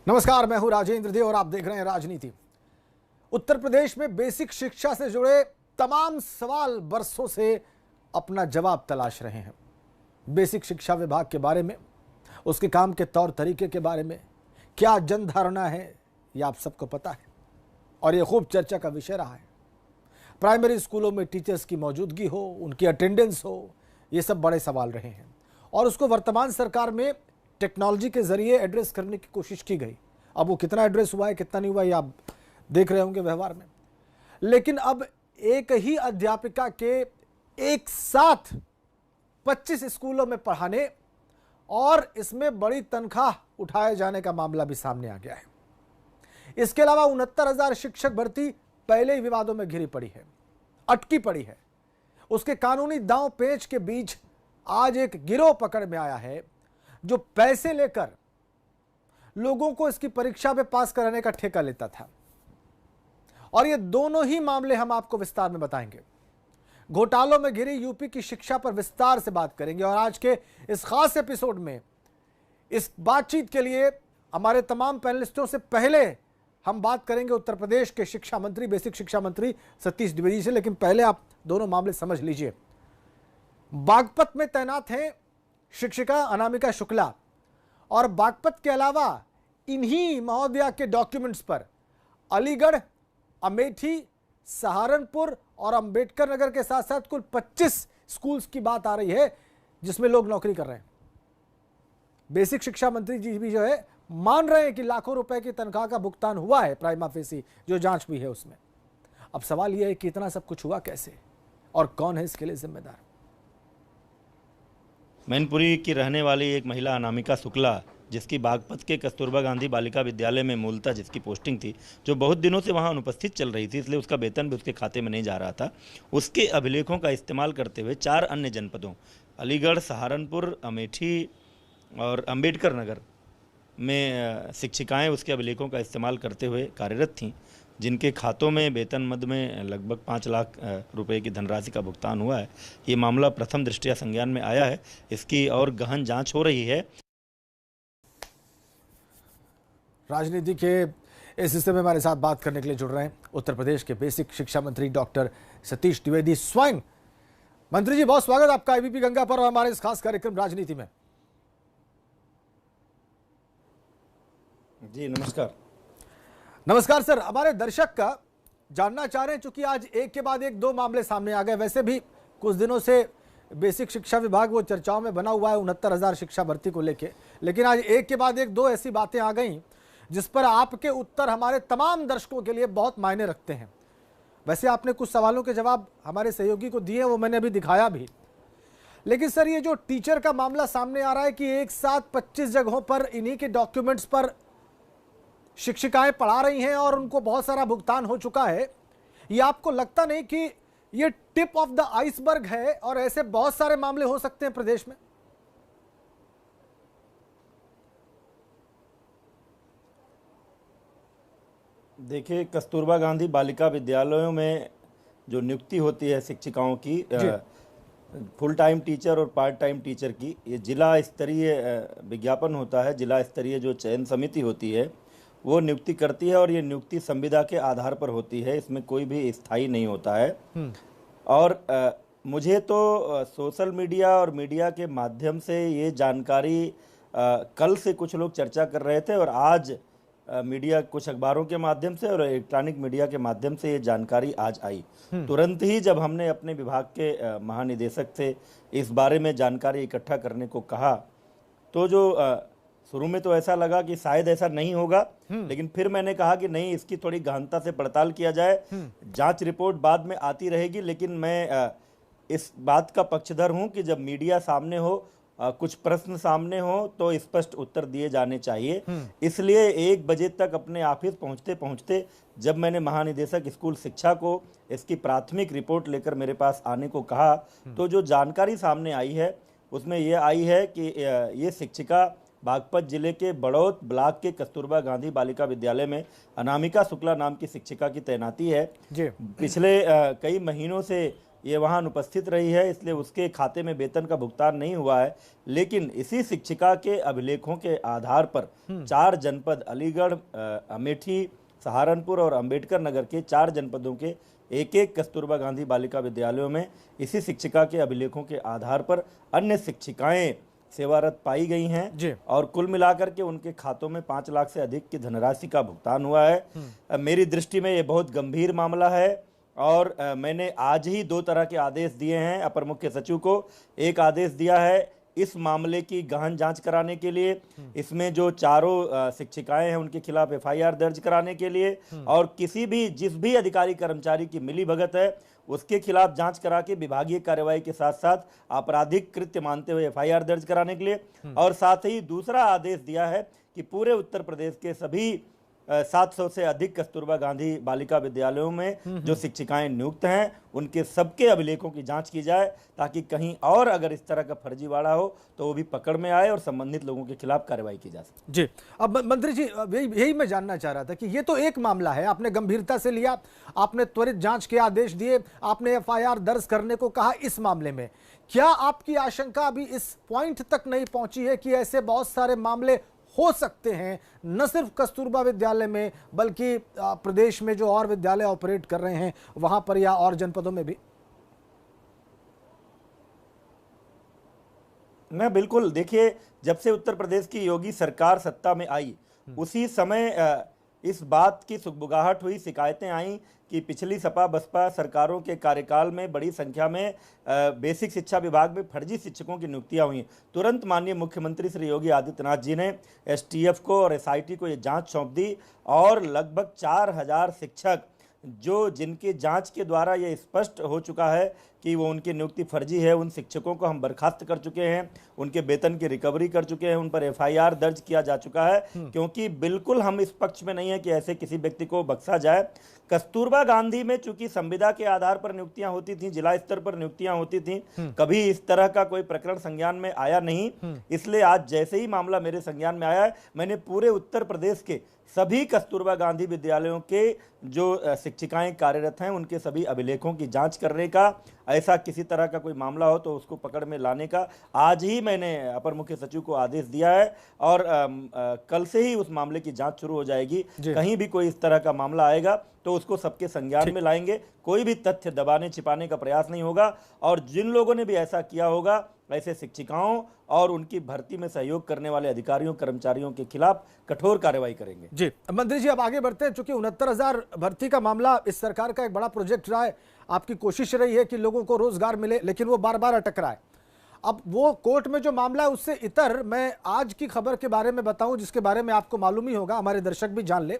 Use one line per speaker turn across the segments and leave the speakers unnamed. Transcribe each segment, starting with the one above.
नमस्कार, मैं हूं राजेंद्र दे और आप देख रहे हैं राजनीति। उत्तर प्रदेश में बेसिक शिक्षा से जुड़े तमाम सवाल बरसों से अपना जवाब तलाश रहे हैं। बेसिक शिक्षा विभाग के बारे में, उसके काम के तौर तरीके के बारे में क्या जनधारणा है, यह आप सबको पता है और यह खूब चर्चा का विषय रहा है। प्राइमरी स्कूलों में टीचर्स की मौजूदगी हो, उनकी अटेंडेंस हो, ये सब बड़े सवाल रहे हैं और उसको वर्तमान सरकार में टेक्नोलॉजी के जरिए एड्रेस करने की कोशिश की गई। अब वो कितना एड्रेस हुआ है, कितना नहीं हुआ, ये आप देख रहे होंगे व्यवहार में। लेकिन अब एक ही अध्यापिका के एक साथ 25 स्कूलों में पढ़ाने और इसमें बड़ी तनख्वाह उठाए जाने का मामला भी सामने आ गया है। इसके अलावा 69,000 शिक्षक भर्ती पहले ही विवादों में घिरी पड़ी है, अटकी पड़ी है। उसके कानूनी दांव पेच के बीच आज एक गिरोह पकड़ में आया है जो पैसे लेकर लोगों को इसकी परीक्षा में पास कराने का ठेका लेता था। और ये दोनों ही मामले हम आपको विस्तार में बताएंगे। घोटालों में घिरी यूपी की शिक्षा पर विस्तार से बात करेंगे और आज के इस खास एपिसोड में इस बातचीत के लिए हमारे तमाम पैनलिस्टों से पहले हम बात करेंगे उत्तर प्रदेश के शिक्षा मंत्री, बेसिक शिक्षा मंत्री सतीश द्विवेदी से। लेकिन पहले आप दोनों मामले समझ लीजिए। बागपत में तैनात हैं शिक्षिका अनामिका शुक्ला और बागपत के अलावा इन्हीं महोदया के डॉक्यूमेंट्स पर अलीगढ़, अमेठी, सहारनपुर और अंबेडकर नगर के साथ साथ कुल 25 स्कूल्स की बात आ रही है जिसमें लोग नौकरी कर रहे हैं। बेसिक शिक्षा मंत्री जी भी जो है मान रहे हैं कि लाखों रुपए की तनख्वाह का भुगतान हुआ है प्राइमा फेसी, जो जांच भी है उसमें। अब सवाल यह है कि इतना सब कुछ हुआ कैसे और कौन है इसके लिए जिम्मेदार।
मैनपुरी की रहने वाली एक महिला अनामिका शुक्ला, जिसकी बागपत के कस्तूरबा गांधी बालिका विद्यालय में मूलतः जिसकी पोस्टिंग थी, जो बहुत दिनों से वहां अनुपस्थित चल रही थी, इसलिए उसका वेतन भी उसके खाते में नहीं जा रहा था, उसके अभिलेखों का इस्तेमाल करते हुए 4 अन्य जनपदों अलीगढ़, सहारनपुर, अमेठी और अंबेडकर नगर में शिक्षिकाएँ उसके अभिलेखों का इस्तेमाल करते हुए कार्यरत थीं, जिनके खातों में वेतन मद में लगभग 5 लाख रुपए की धनराशि का भुगतान हुआ है। ये मामला प्रथम दृष्टया संज्ञान में आया है, इसकी और गहन जांच हो रही है।
राजनीति के इस हिस्से में हमारे साथ बात करने के लिए जुड़ रहे हैं उत्तर प्रदेश के बेसिक शिक्षा मंत्री डॉक्टर सतीश द्विवेदी स्वयं। मंत्री जी, बहुत स्वागत आपका एबीपी गंगा पर और हमारे इस खास कार्यक्रम राजनीति में।
जी नमस्कार।
नमस्कार सर। हमारे दर्शक का जानना चाह रहे हैं, चूंकि आज एक के बाद एक 2 मामले सामने आ गए। वैसे भी कुछ दिनों से बेसिक शिक्षा विभाग वो चर्चाओं में बना हुआ है 69,000 शिक्षा भर्ती को लेके, लेकिन आज एक के बाद एक 2 ऐसी बातें आ गई जिस पर आपके उत्तर हमारे तमाम दर्शकों के लिए बहुत मायने रखते हैं। वैसे आपने कुछ सवालों के जवाब हमारे सहयोगी को दिए, वो मैंने अभी दिखाया भी। लेकिन सर, ये जो टीचर का मामला सामने आ रहा है कि एक साथ 25 जगहों पर इन्हीं के डॉक्यूमेंट्स पर शिक्षिकाएं पढ़ा रही हैं और उनको बहुत सारा भुगतान हो चुका है, ये आपको लगता नहीं कि ये टिप ऑफ द आइसबर्ग है और ऐसे बहुत सारे मामले हो सकते हैं प्रदेश में?
देखिए, कस्तूरबा गांधी बालिका विद्यालयों में जो नियुक्ति होती है शिक्षिकाओं की, फुल टाइम टीचर और पार्ट टाइम टीचर की, ये जिला स्तरीय विज्ञापन होता है। जिला स्तरीय जो चयन समिति होती है वो नियुक्ति करती है और ये नियुक्ति संविदा के आधार पर होती है, इसमें कोई भी स्थायी नहीं होता है। और मुझे तो सोशल मीडिया और मीडिया के माध्यम से ये जानकारी कल से कुछ लोग चर्चा कर रहे थे और आज मीडिया, कुछ अखबारों के माध्यम से और इलेक्ट्रॉनिक मीडिया के माध्यम से ये जानकारी आज आई। तुरंत ही जब हमने अपने विभाग के महानिदेशक से इस बारे में जानकारी इकट्ठा करने को कहा, तो जो शुरू में तो ऐसा लगा कि शायद ऐसा नहीं होगा, लेकिन फिर मैंने कहा कि नहीं, इसकी थोड़ी गहनता से पड़ताल किया जाए। जांच रिपोर्ट बाद में आती रहेगी, लेकिन मैं इस बात का पक्षधर हूं कि जब मीडिया सामने हो, कुछ प्रश्न सामने हो, तो स्पष्ट उत्तर दिए जाने चाहिए। इसलिए 1 बजे तक अपने ऑफिस पहुंचते पहुंचते जब मैंने महानिदेशक स्कूल शिक्षा को इसकी प्राथमिक रिपोर्ट लेकर मेरे पास आने को कहा, तो जो जानकारी सामने आई है उसमें यह आई है कि ये शिक्षिका बागपत जिले के बड़ौत ब्लॉक के कस्तूरबा गांधी बालिका विद्यालय में अनामिका शुक्ला नाम की शिक्षिका की तैनाती है। पिछले कई महीनों से ये वहाँ अनुपस्थित रही है, इसलिए उसके खाते में वेतन का भुगतान नहीं हुआ है। लेकिन इसी शिक्षिका के अभिलेखों के आधार पर 4 जनपद अलीगढ़, अमेठी, सहारनपुर और अंबेडकर नगर के 4 जनपदों के एक एक कस्तूरबा गांधी बालिका विद्यालयों में इसी शिक्षिका के अभिलेखों के आधार पर अन्य शिक्षिकाएं सेवारत पाई गई हैं और कुल मिलाकर के उनके खातों में 5 लाख से अधिक की धनराशि का भुगतान हुआ है। मेरी दृष्टि में ये बहुत गंभीर मामला है और मैंने आज ही 2 तरह के आदेश दिए हैं अपर मुख्य सचिव को। एक आदेश दिया है इस मामले की गहन जांच कराने के लिए, इसमें जो चारों शिक्षिकाएं हैं उनके खिलाफ एफआईआर दर्ज कराने के लिए और किसी भी जिस भी अधिकारी कर्मचारी की मिलीभगत है उसके खिलाफ जांच करा के विभागीय कार्यवाही के साथ साथ आपराधिक कृत्य मानते हुए एफआईआर दर्ज कराने के लिए। और साथ ही दूसरा आदेश दिया है कि पूरे उत्तर प्रदेश के सभी 700 से अधिक कस्तूरबा गांधी बालिका विद्यालयों में जो शिक्षिकाएं नियुक्त हैं उनके सबके अभिलेखों की जांच की जाए, ताकि कहीं और अगर इस तरह का फर्जीवाड़ा हो तो वो भी पकड़ में आए और संबंधित लोगों के खिलाफ कार्रवाई की जा सके।
जी, अब मंत्री जी यही मैं जानना चाह रहा था कि ये तो एक मामला है, आपने गंभीरता से लिया, आपने त्वरित जांच के आदेश दिए, आपने एफआईआर दर्ज करने को कहा। इस मामले में क्या आपकी आशंका अभी इस पॉइंट तक नहीं पहुंची है कि ऐसे बहुत सारे मामले हो सकते हैं, न सिर्फ कस्तूरबा विद्यालय में बल्कि प्रदेश में जो और विद्यालय ऑपरेट कर रहे हैं वहां पर या और जनपदों में भी?
मैं बिल्कुल, देखिए जब से उत्तर प्रदेश की योगी सरकार सत्ता में आई उसी समय इस बात की सुगबुगाहट हुई, शिकायतें आई कि पिछली सपा बसपा सरकारों के कार्यकाल में बड़ी संख्या में बेसिक शिक्षा विभाग में फर्जी शिक्षकों की नियुक्तियां हुई। तुरंत माननीय मुख्यमंत्री श्री योगी आदित्यनाथ जी ने एसटीएफ को और एसआईटी को ये जांच सौंप दी और लगभग 4000 शिक्षक जो जिनकी जांच के द्वारा ये स्पष्ट हो चुका है कि वो उनकी नियुक्ति फर्जी है, उन शिक्षकों को हम बर्खास्त कर चुके हैं, उनके वेतन की रिकवरी कर चुके हैं, उन पर एफआईआर दर्ज किया जा चुका है। क्योंकि बिल्कुल हम इस पक्ष में नहीं है कि ऐसे किसी व्यक्ति को बख्शा जाए। कस्तूरबा गांधी में चूंकि संविदा के आधार पर नियुक्तियां होती थी, जिला स्तर पर नियुक्तियां होती थी, कभी इस तरह का कोई प्रकरण संज्ञान में आया नहीं। इसलिए आज जैसे ही मामला मेरे संज्ञान में आया है, मैंने पूरे उत्तर प्रदेश के सभी कस्तूरबा गांधी विद्यालयों के जो शिक्षिकाएं कार्यरत हैं उनके सभी अभिलेखों की जांच करने का, ऐसा किसी तरह का कोई मामला हो तो उसको पकड़ में लाने का आज ही मैंने अपर मुख्य सचिव को आदेश दिया है और कल से ही उस मामले की जांच शुरू हो जाएगी। कहीं भी कोई इस तरह का मामला आएगा तो उसको सबके संज्ञान में लाएंगे, कोई भी तथ्य दबाने छिपाने का प्रयास नहीं होगा और जिन लोगों ने भी ऐसा किया होगा ऐसे शिक्षिकाओं और उनकी भर्ती में सहयोग करने वाले अधिकारियों कर्मचारियों के खिलाफ कठोर कार्रवाई करेंगे।
जी मंत्री जी, अब आगे बढ़ते हैं। चूंकि 69,000 भर्ती का मामला इस सरकार का एक बड़ा प्रोजेक्ट रहा है, आपकी कोशिश रही है कि लोगों को रोजगार मिले, लेकिन वो बार बार अटक रहा है। अब वो कोर्ट में जो मामला है उससे इतर मैं आज की खबर के बारे में बताऊं जिसके बारे में आपको मालूम ही होगा, हमारे दर्शक भी जान ले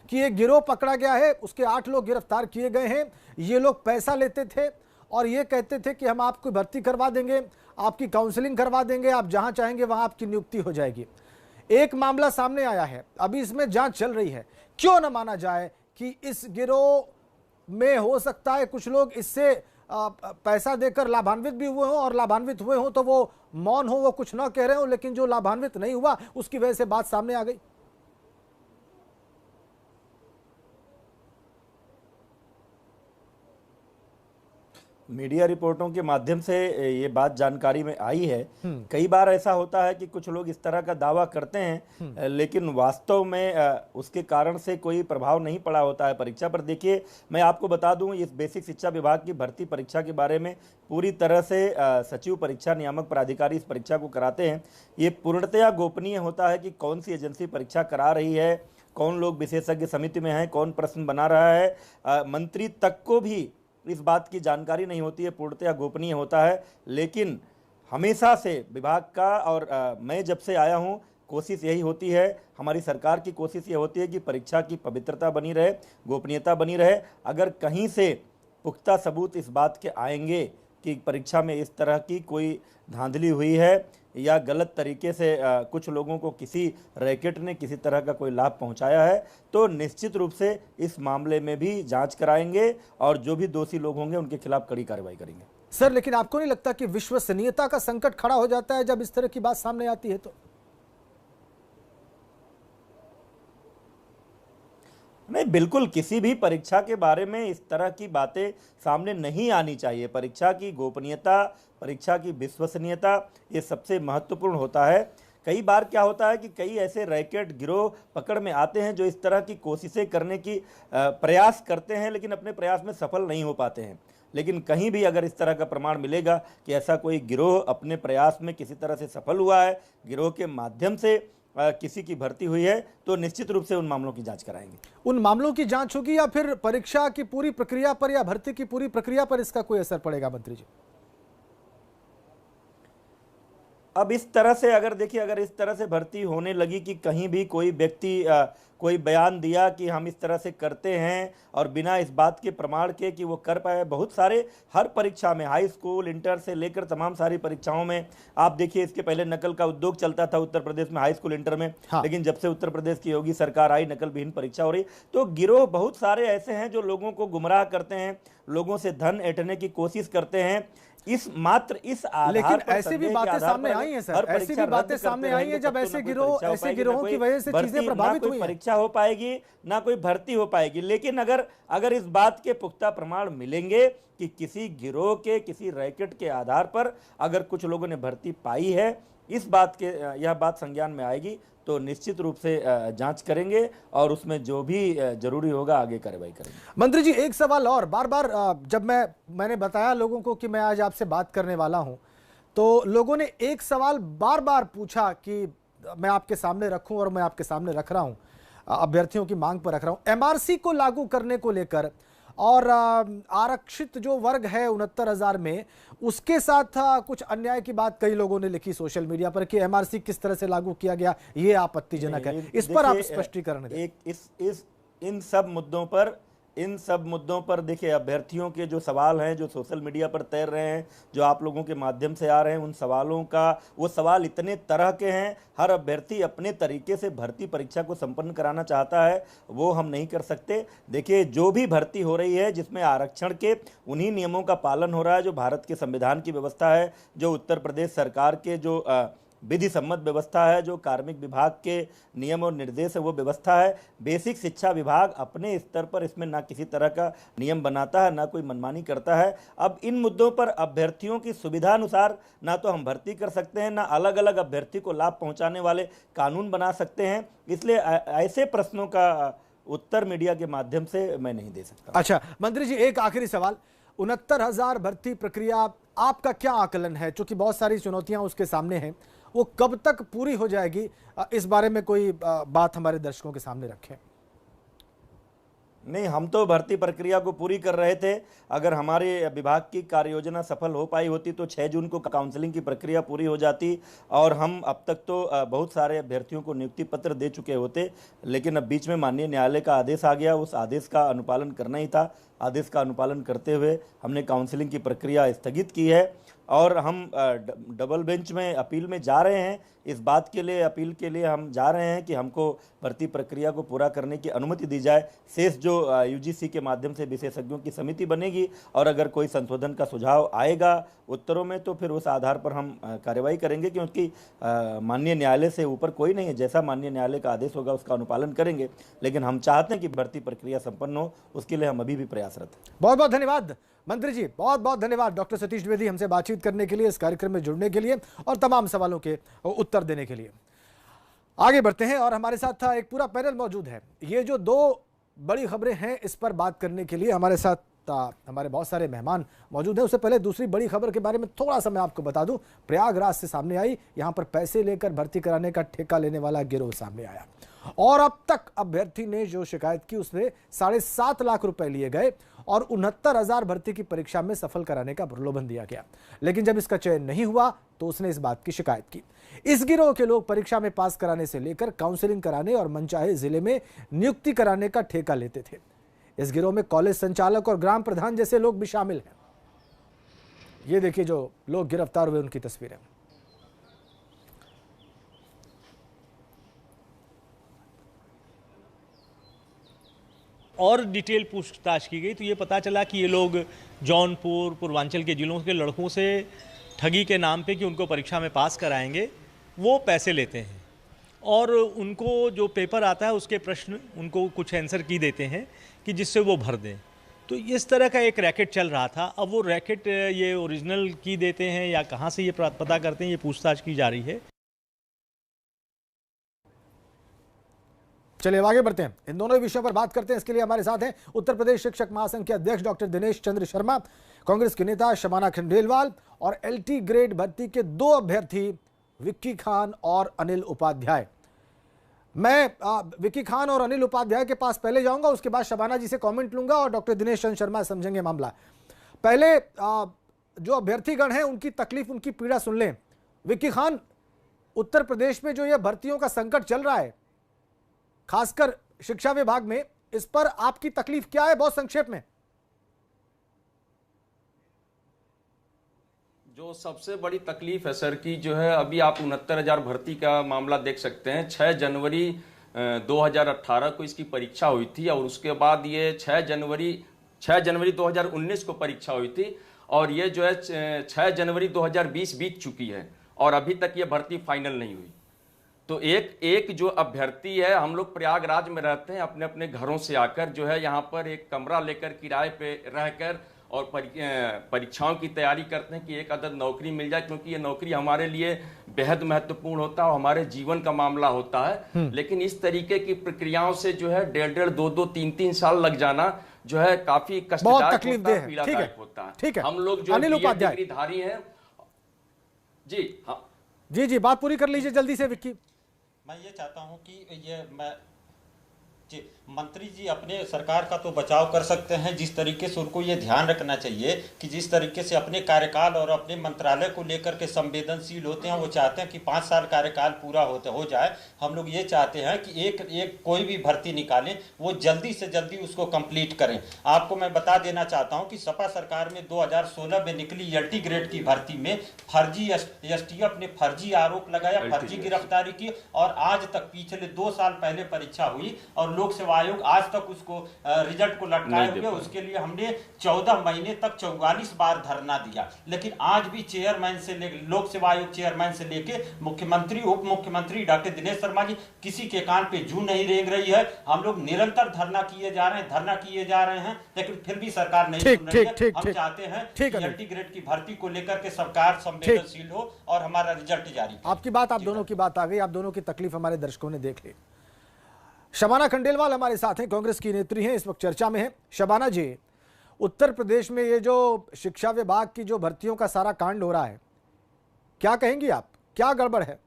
कि एक गिरोह पकड़ा गया है, उसके 8 लोग गिरफ्तार किए गए हैं। ये लोग पैसा लेते थे और ये कहते थे कि हम आपको भर्ती करवा देंगे, आपकी काउंसलिंग करवा देंगे, आप जहां चाहेंगे वहां आपकी नियुक्ति हो जाएगी। एक मामला सामने आया है, अभी इसमें जांच चल रही है। क्यों न माना जाए कि इस गिरोह में हो सकता है कुछ लोग इससे पैसा देकर लाभान्वित भी हुए हों और लाभान्वित हुए हों तो वो मौन हो, वो कुछ ना कह रहे हो, लेकिन जो लाभान्वित नहीं हुआ उसकी वजह से बात सामने आ गई।
मीडिया रिपोर्टों के माध्यम से ये बात जानकारी में आई है। कई बार ऐसा होता है कि कुछ लोग इस तरह का दावा करते हैं लेकिन वास्तव में उसके कारण से कोई प्रभाव नहीं पड़ा होता है परीक्षा पर। देखिए मैं आपको बता दूं, इस बेसिक शिक्षा विभाग की भर्ती परीक्षा के बारे में पूरी तरह से सचिव परीक्षा नियामक प्राधिकारी इस परीक्षा को कराते हैं। ये पूर्णतया गोपनीय होता है कि कौन सी एजेंसी परीक्षा करा रही है, कौन लोग विशेषज्ञ समिति में हैं, कौन प्रश्न बना रहा है, मंत्री तक को भी इस बात की जानकारी नहीं होती है, पूर्णतया गोपनीय होता है। लेकिन हमेशा से विभाग का और मैं जब से आया हूं कोशिश यही होती है, हमारी सरकार की कोशिश ये होती है कि परीक्षा की पवित्रता बनी रहे, गोपनीयता बनी रहे। अगर कहीं से पुख्ता सबूत इस बात के आएंगे कि परीक्षा में इस तरह की कोई धांधली हुई है या गलत तरीके से कुछ लोगों को किसी रैकेट ने किसी तरह का कोई लाभ पहुंचाया है तो निश्चित रूप से इस मामले में भी जांच कराएंगे और जो भी दोषी लोग होंगे उनके खिलाफ कड़ी कार्रवाई करेंगे।
सर, लेकिन आपको नहीं लगता कि विश्वसनीयता का संकट खड़ा हो जाता है जब इस तरह की बात सामने आती है? तो
नहीं, बिल्कुल किसी भी परीक्षा के बारे में इस तरह की बातें सामने नहीं आनी चाहिए। परीक्षा की गोपनीयता, परीक्षा की विश्वसनीयता, ये सबसे महत्वपूर्ण होता है। कई बार क्या होता है कि कई ऐसे रैकेट गिरोह पकड़ में आते हैं जो इस तरह की कोशिशें करने की प्रयास करते हैं, लेकिन अपने प्रयास में सफल नहीं हो पाते हैं। लेकिन कहीं भी अगर इस तरह का प्रमाण मिलेगा कि ऐसा कोई गिरोह अपने प्रयास में किसी तरह से सफल हुआ है, गिरोह के माध्यम से किसी की भर्ती हुई है, तो निश्चित रूप से उन मामलों की जांच कराएंगे।
उन मामलों की जांच होगी या फिर परीक्षा की पूरी प्रक्रिया पर या भर्ती की पूरी प्रक्रिया पर इसका कोई असर पड़ेगा मंत्री जी?
अब इस तरह से अगर देखिए, अगर इस तरह से भर्ती होने लगी कि कहीं भी कोई व्यक्ति कोई बयान दिया कि हम इस तरह से करते हैं और बिना इस बात के प्रमाण के कि वो कर पाए, बहुत सारे हर परीक्षा में, हाई स्कूल, इंटर से लेकर तमाम सारी परीक्षाओं में आप देखिए, इसके पहले नकल का उद्योग चलता था उत्तर प्रदेश में हाई स्कूल, इंटर में। हाँ। लेकिन जब से उत्तर प्रदेश की योगी सरकार आई, नकल विहीन परीक्षा हो रही। तो गिरोह बहुत सारे ऐसे हैं जो लोगों को गुमराह करते हैं, लोगों से धन ऐंठने की कोशिश करते हैं। इस आधार
लेकिन
पर,
ऐसी भी बातें सामने आई हैं सर, ऐसी भी बातें सामने आई हैं जब ऐसे गिरोहों की वजह से चीजें प्रभावित हुई हैं।
परीक्षा हो पाएगी ना कोई भर्ती हो पाएगी। लेकिन अगर इस बात के पुख्ता प्रमाण मिलेंगे कि किसी गिरोह के, किसी रैकेट के आधार पर अगर कुछ लोगों ने भर्ती पाई है, यह बात संज्ञान में आएगी, तो निश्चित रूप से जांच करेंगे और उसमें जो भी जरूरी होगा आगे कार्रवाई करेंगे।
मंत्री जी, एक सवाल और, बार बार जब मैंने बताया लोगों को कि मैं आज आपसे बात करने वाला हूं, तो लोगों ने एक सवाल बार बार पूछा कि मैं आपके सामने रखूं, और मैं आपके सामने रख रहा हूं, अभ्यर्थियों की मांग पर रख रहा हूं, एमआरसी को लागू करने को लेकर और आरक्षित जो वर्ग है 69,000 में, उसके साथ कुछ अन्याय की बात कई लोगों ने लिखी सोशल मीडिया पर कि एमआरसी किस तरह से लागू किया गया, ये आपत्तिजनक है। इस पर आप स्पष्टीकरण दें।
इन सब मुद्दों पर देखिए, अभ्यर्थियों के जो सवाल हैं, जो सोशल मीडिया पर तैर रहे हैं, जो आप लोगों के माध्यम से आ रहे हैं, उन सवालों का, वो सवाल इतने तरह के हैं। हर अभ्यर्थी अपने तरीके से भर्ती परीक्षा को संपन्न कराना चाहता है, वो हम नहीं कर सकते। देखिए, जो भी भर्ती हो रही है जिसमें आरक्षण के उन्हीं नियमों का पालन हो रहा है जो भारत के संविधान की व्यवस्था है, जो उत्तर प्रदेश सरकार के जो विधि सम्मत व्यवस्था है, जो कार्मिक विभाग के नियम और निर्देश है, वो व्यवस्था है। बेसिक शिक्षा विभाग अपने स्तर पर इसमें ना किसी तरह का नियम बनाता है, ना कोई मनमानी करता है। अब इन मुद्दों पर अभ्यर्थियों की सुविधा अनुसार ना तो हम भर्ती कर सकते हैं, ना अलग अलग अभ्यर्थी को लाभ पहुंचाने वाले कानून बना सकते हैं। इसलिए ऐसे प्रश्नों का उत्तर मीडिया के माध्यम से मैं नहीं दे सकता।
अच्छा मंत्री जी, एक आखिरी सवाल, 69,000 भर्ती प्रक्रिया, आपका क्या आकलन है? चूंकि बहुत सारी चुनौतियां उसके सामने हैं, वो कब तक पूरी हो जाएगी, इस बारे में कोई बात हमारे दर्शकों के सामने रखें।
नहीं, हम तो भर्ती प्रक्रिया को पूरी कर रहे थे। अगर हमारे विभाग की कार्य योजना सफल हो पाई होती तो 6 जून को काउंसलिंग की प्रक्रिया पूरी हो जाती और हम अब तक तो बहुत सारे अभ्यर्थियों को नियुक्ति पत्र दे चुके होते। लेकिन अब बीच में माननीय न्यायालय का आदेश आ गया, उस आदेश का अनुपालन करना ही था। आदेश का अनुपालन करते हुए हमने काउंसलिंग की प्रक्रिया स्थगित की है और हम डबल बेंच में अपील में जा रहे हैं। इस बात के लिए, अपील के लिए हम जा रहे हैं कि हमको भर्ती प्रक्रिया को पूरा करने की अनुमति दी जाए। शेष जो यूजीसी के माध्यम से विशेषज्ञों की समिति बनेगी और अगर कोई संशोधन का सुझाव आएगा उत्तरों में तो फिर उस आधार पर हम कार्रवाई करेंगे, क्योंकि माननीय न्यायालय से ऊपर कोई नहीं है। जैसा माननीय न्यायालय का आदेश होगा उसका अनुपालन करेंगे, लेकिन हम चाहते हैं कि भर्ती प्रक्रिया संपन्न हो, उसके लिए हम अभी भी प्रयासरत हैं।
बहुत बहुत धन्यवाद मंत्री जी, बहुत बहुत धन्यवाद डॉक्टर सतीश द्विवेदी हमसे बातचीत करने के लिए, इस कार्यक्रम में जुड़ने के लिए और तमाम सवालों के उत्तर देने के लिए। आगे बढ़ते हैं और हमारे साथ एक पूरा पैनल मौजूद है। ये जो 2 बड़ी खबरें हैं, इस पर बात करने के लिए हमारे साथ हमारे बहुत सारे मेहमान मौजूद हैं। उससे पहले दूसरी बड़ी खबर के बारे में थोड़ा सा मैं आपको बता दूं। प्रयागराज से सामने आई, यहां पर पैसे लेकर भर्ती कराने का ठेका लेने वाला गिरोह सामने आया और अब तक अभ्यर्थी ने जो शिकायत की उसमें 7.5 लाख रुपए लिए गए और 69,000 भर्ती की परीक्षा में सफल कराने का प्रलोभन दिया गया। लेकिन जब इसका चयन नहीं हुआ तो उसने इस बात की शिकायत की। इस गिरोह के लोग परीक्षा में पास कराने से लेकर काउंसलिंग कराने और मनचाहे जिले में नियुक्ति कराने का ठेका लेते थे। इस गिरोह में कॉलेज संचालक और ग्राम प्रधान जैसे लोग भी शामिल हैं। ये देखिए जो लोग गिरफ्तार हुए उनकी तस्वीरें।
और डिटेल पूछताछ की गई तो ये पता चला कि ये लोग जौनपुर, पूर्वांचल के जिलों के लड़कों से ठगी के नाम पे कि उनको परीक्षा में पास कराएंगे, वो पैसे लेते हैं और उनको जो पेपर आता है उसके प्रश्न उनको कुछ आंसर की देते हैं कि जिससे वो भर दें। तो इस तरह का एक रैकेट चल रहा था। अब वो रैकेट ये ओरिजिनल की देते हैं या कहाँ से ये पता करते हैं, ये पूछताछ की जा रही है।
चलिए आगे बढ़ते हैं, इन दोनों विषयों पर बात करते हैं। इसके लिए हमारे साथ हैं उत्तर प्रदेश शिक्षक महासंघ के अध्यक्ष डॉक्टर दिनेश चंद्र शर्मा, कांग्रेस के नेता शबाना खंडेलवाल और एलटी ग्रेड भर्ती के 2 अभ्यर्थी विक्की खान और अनिल उपाध्याय। मैं विक्की खान और अनिल उपाध्याय के पास पहले जाऊंगा, उसके बाद शबाना जी से कमेंट लूंगा और डॉक्टर दिनेश चंद्र शर्मा समझेंगे मामला। पहले जो अभ्यर्थीगण हैं उनकी तकलीफ, उनकी पीड़ा सुन लें। विक्की खान, उत्तर प्रदेश में जो यह भर्तियों का संकट चल रहा है खासकर शिक्षा विभाग में, इस पर आपकी तकलीफ क्या है, बहुत संक्षेप में?
जो सबसे बड़ी तकलीफ है सर की जो है, अभी आप 69,000 भर्ती का मामला देख सकते हैं। 6 जनवरी 2018 को इसकी परीक्षा हुई थी और उसके बाद ये 6 जनवरी 2019 को परीक्षा हुई थी और ये जो है 6 जनवरी 2020 बीत चुकी है और अभी तक ये भर्ती फाइनल नहीं हुई। तो एक जो अभ्यर्थी है, हम लोग प्रयागराज में रहते हैं, अपने अपने घरों से आकर जो है यहाँ पर एक कमरा लेकर किराए पे रहकर और परीक्षाओं की तैयारी करते हैं कि एक अदद नौकरी मिल जाए, क्योंकि ये नौकरी हमारे लिए बेहद महत्वपूर्ण होता है और हमारे जीवन का मामला होता है। लेकिन इस तरीके की प्रक्रियाओं से जो है 1.5, 2, 3 साल लग जाना जो है काफी कष्टदायक होता है, पीड़ादायक होता है।
ठीक है,
हम लोग जो डिग्रीधारी हैं। जी हाँ
जी, बात पूरी कर लीजिए जल्दी से विक्की।
मैं ये चाहता हूं कि मंत्री जी अपने सरकार का तो बचाव कर सकते हैं, जिस तरीके से उनको ये ध्यान रखना चाहिए कि जिस तरीके से अपने कार्यकाल और अपने मंत्रालय को लेकर के संवेदनशील होते हैं, वो चाहते हैं कि 5 साल कार्यकाल पूरा हो जाए। हम लोग ये चाहते हैं कि एक कोई भी भर्ती निकालें वो जल्दी से जल्दी उसको कंप्लीट करें। आपको मैं बता देना चाहता हूँ कि सपा सरकार में 2016 में निकली एलटी ग्रेड की भर्ती में फर्जी एसटीएफ ने फर्जी आरोप लगाया, फर्जी गिरफ्तारी की और आज तक पिछले 2 साल पहले परीक्षा हुई और लोक सेवा आयोग आज तक उसको रिजल्ट को लटकाए हुए। उसके लिए हमने 14 महीने तक 44 बार धरना दिया, लेकिन आज भी चेयरमैन से लोक सेवा आयोग चेयरमैन से लेके मुख्यमंत्री, उप मुख्यमंत्री डॉक्टर दिनेश शर्मा जी किसी के कान पे जू नहीं रेंग रही है। हम लोग निरंतर धरना किए जा रहे हैं, लेकिन फिर भी सरकार नहीं सुन रही है। हम चाहते हैं कि एलटी ग्रेड की भर्ती को लेकर के सरकार संवेदनशील हो और हमारा रिजल्ट जारी।
आपकी बात, आप दोनों की बात आ गई, आप दोनों की तकलीफ हमारे दर्शकों ने देख ली। शबाना खंडेलवाल हमारे साथ हैं, कांग्रेस की नेत्री हैं, इस वक्त चर्चा में है। शबाना जी, उत्तर प्रदेश में ये जो शिक्षा विभाग की जो भर्तियों का सारा कांड हो रहा है, क्या कहेंगी आप, क्या गड़बड़ है?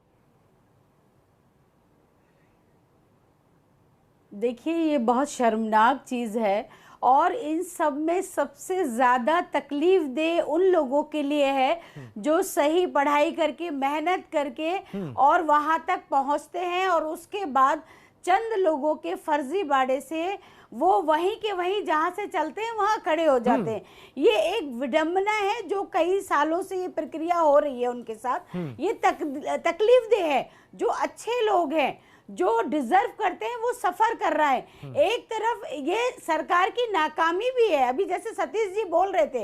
देखिए, ये बहुत शर्मनाक चीज़ है और इन सब में सबसे ज़्यादा तकलीफ दे उन लोगों के लिए है जो सही पढ़ाई करके, मेहनत करके और वहाँ तक पहुँचते हैं और उसके बाद चंद लोगों के फर्जी बाड़े से वो वहीं के वहीं जहाँ से चलते हैं वहाँ खड़े हो जाते हैं। ये एक विडंबना है जो कई सालों से ये प्रक्रिया हो रही है उनके साथ। ये तकलीफ दे है। जो अच्छे लोग हैं, जो डिजर्व करते हैं, वो सफर कर रहा है। एक तरफ ये सरकार की नाकामी भी है। अभी जैसे सतीश जी बोल रहे थे,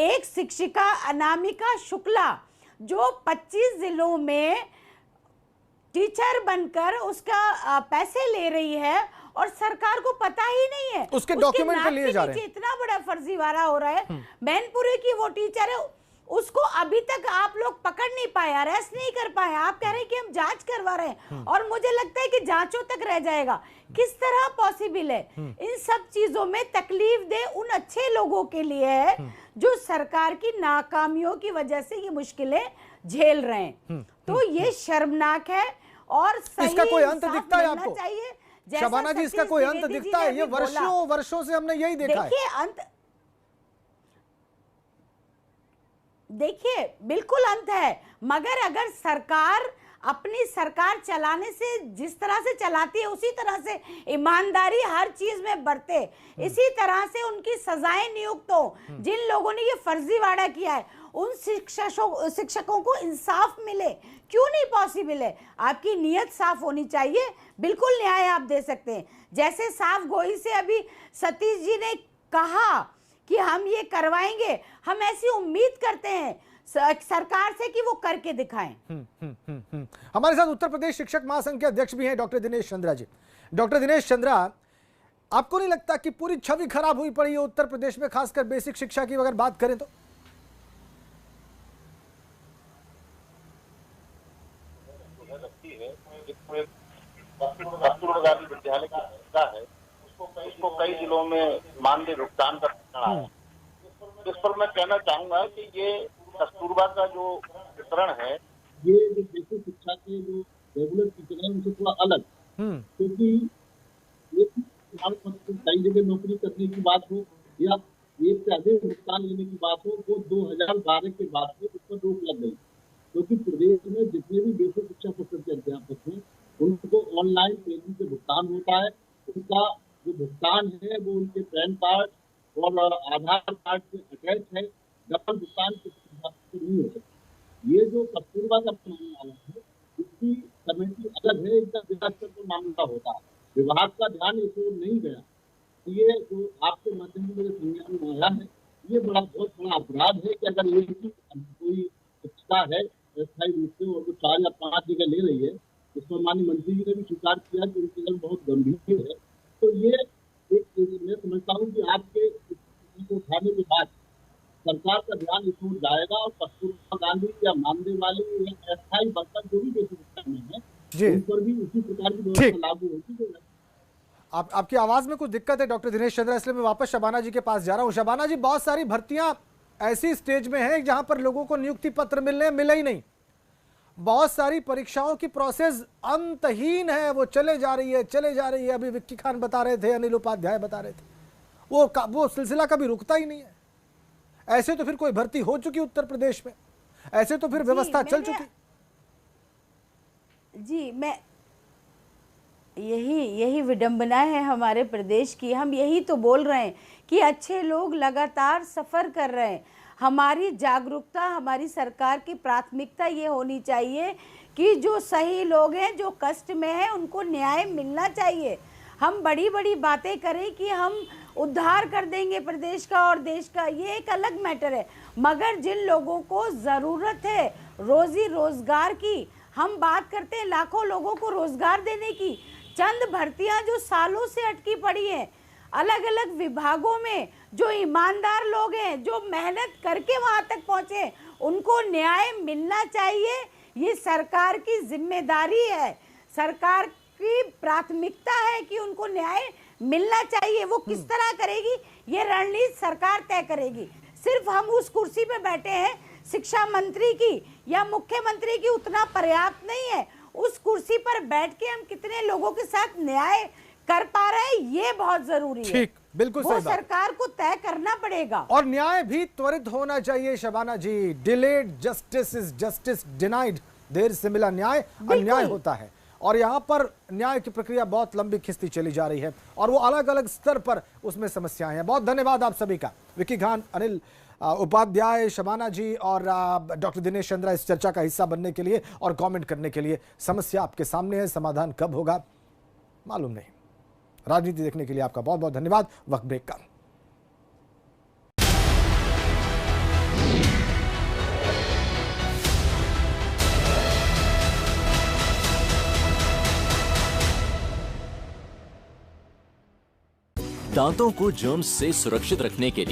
एक शिक्षिका अनामिका शुक्ला जो 25 जिलों में टीचर बनकर उसका पैसे ले रही है और सरकार को पता ही नहीं है,
उसके डॉक्यूमेंट पे लिए जा रहे हैं।
इतना बड़ा फर्जीवाड़ा हो रहा है। मैनपुरी की वो टीचर है, उसको अभी तक आप लोग पकड़ नहीं पाए, अरेस्ट नहीं कर पाए। आप कह रहे हैं कि हम जांच करवा रहे हैं और मुझे लगता है कि जांचों तक रह जाएगा। किस तरह पॉसिबल है? इन सब चीजों में तकलीफ दे उन अच्छे लोगों के लिए है जो सरकार की नाकामियों की वजह से ये मुश्किलें झेल रहे हैं। तो ये शर्मनाक है और सही
इसका कोई अंत दिखता है आपको?
चाहिए
शबाना जी, इसका कोई अंत दिखता है? ये वर्षों से हमने यही देखा है।
देखिए बिल्कुल अंत है, मगर अगर सरकार अपनी सरकार चलाने से जिस तरह से चलाती है उसी तरह से ईमानदारी हर चीज में बरते, इसी तरह से उनकी सजाएं नियुक्त हो। जिन लोगों ने ये फर्जीवाड़ा किया है उन शिक्षकों को इंसाफ मिले। क्यों नहीं पॉसिबल है? आपकी नीयत साफ होनी चाहिए, बिल्कुल न्याय आप दे सकते हैं। जैसे साफ गोई से अभी सतीश जी ने कहा कि हम ये करवाएंगे, हम ऐसी उम्मीद करते हैं सरकार से कि वो करके दिखाएं।
हमारे साथ उत्तर प्रदेश शिक्षक महासंघ के अध्यक्ष भी हैं डॉक्टर दिनेश चंद्रा जी। डॉक्टर दिनेश चंद्रा, आपको नहीं लगता कि पूरी छवि खराब हुई पड़ी है उत्तर प्रदेश में, खासकर बेसिक शिक्षा की अगर बात करें तो?
कस्तूरबा गांधी विद्यालय का हिस्सा है, उसको कई जिलों में मानदेय भुगतान का प्रकरण है। इस पर मैं कहना चाहूंगा कि ये कस्तूरबा का जो वितरण है, ये जो बेसिक शिक्षा के जो रेगुलर टीचर है उनसे थोड़ा अलग, क्योंकि कई जगह नौकरी करने की बात हो या एक से अधिक भुगतान लेने की बात हो, वो 2012 के बाद से उस पर रोक लग गई, क्योंकि प्रदेश में जितने भी बेसिक शिक्षा परिषद के अध्यापक हैं उनको ऑनलाइन पेमेंट से भुगतान होता है। उनका जो भुगतान है वो उनके पैन कार्ड और आधार कार्ड से अटैच है, डबल भुगतान किसी हिसाब से नहीं हो सकता। ये जो कस्तूरबा का मामला है इसकी कमेटी अलग है, इसका जिला स्तर पर मामला होता है, विभाग का ध्यान इस ओर नहीं गया। ये जो आपके माध्यम से मेरे संज्ञान में आया है, ये बहुत बड़ा अपराध है कि अगर ये कोई शिक्षा है अस्थायी रूप से और वो 4 या 5 जगह ले रही है, इसमें माननीय मंत्री जी ने भी स्वीकार किया कि उनकी जगह बहुत गंभीर है। तो ये एक मैं समझता हूँ कि आपके को उठाने के बाद सरकार का ध्यान इस ओर जाएगा और कस्तूरबा गांधी या मानदेय वाले या अस्थायी वर्कर जो भी बेसिक शिक्षा में है उन पर भी उसी प्रकार की व्यवस्था लागू होगी।
आपकी आवाज में कुछ दिक्कत है डॉक्टर दिनेश चंद्रा, इसलिए मैं वापस शबाना जी के पास जा रहा हूँ। शबाना जी, बहुत सारी भर्तियां ऐसी स्टेज में है जहां पर लोगों को नियुक्ति पत्र मिले ही नहीं, बहुत सारी परीक्षाओं की प्रोसेस अंतहीन है, वो चले जा रही है। अभी विक्की खान बता रहे थे, अनिल उपाध्याय बता रहे थे, वो सिलसिला कभी रुकता ही नहीं है। ऐसे तो फिर कोई भर्ती हो चुकी उत्तर प्रदेश में, ऐसे तो फिर व्यवस्था चल चुकी।
जी, मैं यही विडंबना है हमारे प्रदेश की। हम यही तो बोल रहे हैं कि अच्छे लोग लगातार सफर कर रहे हैं। हमारी जागरूकता, हमारी सरकार की प्राथमिकता ये होनी चाहिए कि जो सही लोग हैं, जो कष्ट में हैं, उनको न्याय मिलना चाहिए। हम बड़ी बड़ी बातें करें कि हम उद्धार कर देंगे प्रदेश का और देश का, ये एक अलग मैटर है, मगर जिन लोगों को ज़रूरत है रोजी रोजगार की, हम बात करते हैं लाखों लोगों को रोजगार देने की, चंद भर्तियां जो सालों से अटकी पड़ी हैं अलग अलग विभागों में, जो ईमानदार लोग हैं, जो मेहनत करके वहां तक पहुंचे, उनको न्याय मिलना चाहिए। ये सरकार की जिम्मेदारी है, सरकार की प्राथमिकता है कि उनको न्याय मिलना चाहिए। वो किस तरह करेगी ये रणनीति सरकार तय करेगी। सिर्फ हम उस कुर्सी पे बैठे हैं शिक्षा मंत्री की या मुख्यमंत्री की, उतना पर्याप्त नहीं है। उस कुर्सी पर बैठ के हम कितने लोगों के साथ न्याय कर पा रहे हैं, ये बहुत जरूरी है।
ठीक, बिल्कुल सही बात।
सरकार को तय करना पड़ेगा
और न्याय भी त्वरित होना चाहिए। Shabana ji, delayed justice is justice denied, देर से मिला न्याय अन्याय होता है, और यहाँ पर न्याय की प्रक्रिया बहुत लंबी खिंचती चली जा रही है और वो अलग अलग स्तर पर उसमें समस्याएं हैं। बहुत धन्यवाद आप सभी का, विक्की खान, अनिल उपाध्याय, शबाना जी और डॉक्टर दिनेश चंद्रा, इस चर्चा का हिस्सा बनने के लिए और कमेंट करने के लिए। समस्या आपके सामने है, समाधान कब होगा मालूम नहीं। राजनीति देखने के लिए आपका बहुत बहुत धन्यवाद। वक्त ब्रेक का।
दांतों को जर्म्स से सुरक्षित रखने के लिए